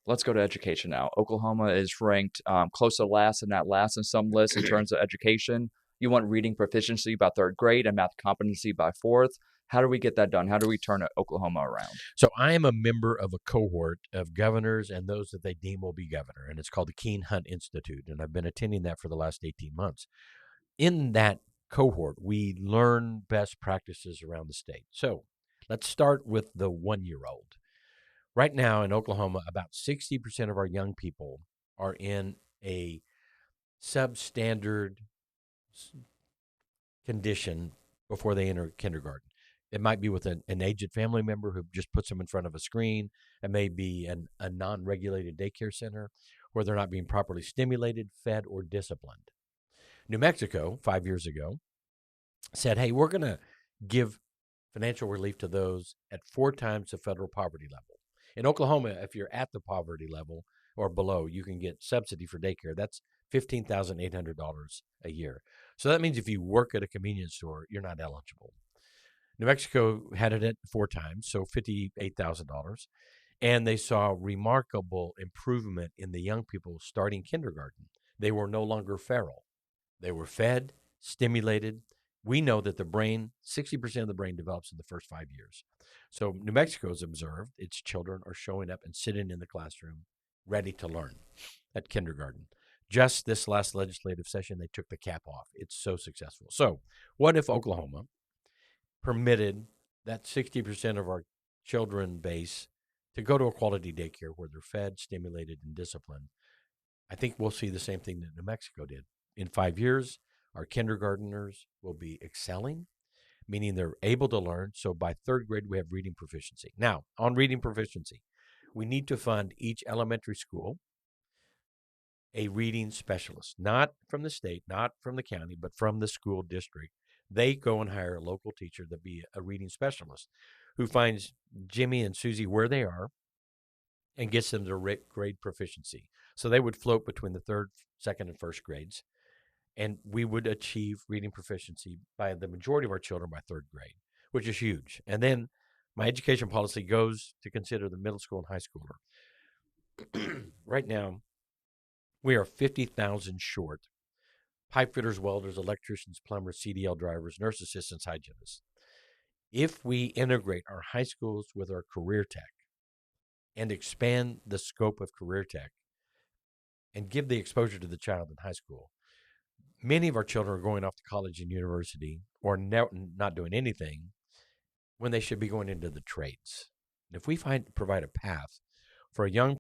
Let's go to education now. Oklahoma is ranked close to last and not last in some lists in terms of education. You want reading proficiency by third grade and math competency by fourth. How do we get that done? How do we turn Oklahoma around? So I am a member of a cohort of governors and those that they deem will be governor, and it's called the Keen Hunt Institute, and I've been attending that for the last 18 months. In that cohort, we learn best practices around the state. So let's start with the 1-year-old. Right now in Oklahoma, about 60% of our young people are in a substandard condition before they enter kindergarten. It might be with an aged family member who just puts them in front of a screen. It may be a non-regulated daycare center where they're not being properly stimulated, fed, or disciplined. New Mexico, 5 years ago, said, hey, we're going to give financial relief to those at 4 times the federal poverty level. In Oklahoma, if you're at the poverty level or below, you can get subsidy for daycare. That's $15,800 a year. So that means if you work at a convenience store, you're not eligible. New Mexico had it at 4 times, so $58,000. And they saw remarkable improvement in the young people starting kindergarten. They were no longer feral. They were fed, stimulated. We know that the brain, 60% of the brain develops in the first 5 years. So New Mexico has observed its children are showing up and sitting in the classroom ready to learn at kindergarten. Just this last legislative session, they took the cap off. It's so successful. So what if Oklahoma permitted that 60% of our children base to go to a quality daycare where they're fed, stimulated, and disciplined? I think we'll see the same thing that New Mexico did. In 5 years, our kindergartners will be excelling, meaning they're able to learn. So by third grade, we have reading proficiency. Now, on reading proficiency, we need to fund each elementary school a reading specialist, not from the state, not from the county, but from the school district. They go and hire a local teacher to be a reading specialist who finds Jimmy and Susie where they are and gets them to grade proficiency. So they would float between the third, second, and first grades. And we would achieve reading proficiency by the majority of our children by third grade, which is huge. And then my education policy goes to consider the middle school and high schooler. Right now, we are 50,000 short: pipe fitters, welders, electricians, plumbers, CDL drivers, nurse assistants, hygienists. If we integrate our high schools with our career tech and expand the scope of career tech and give the exposure to the child in high school, many of our children are going off to college and university or not doing anything when they should be going into the trades. And if we provide a path for a young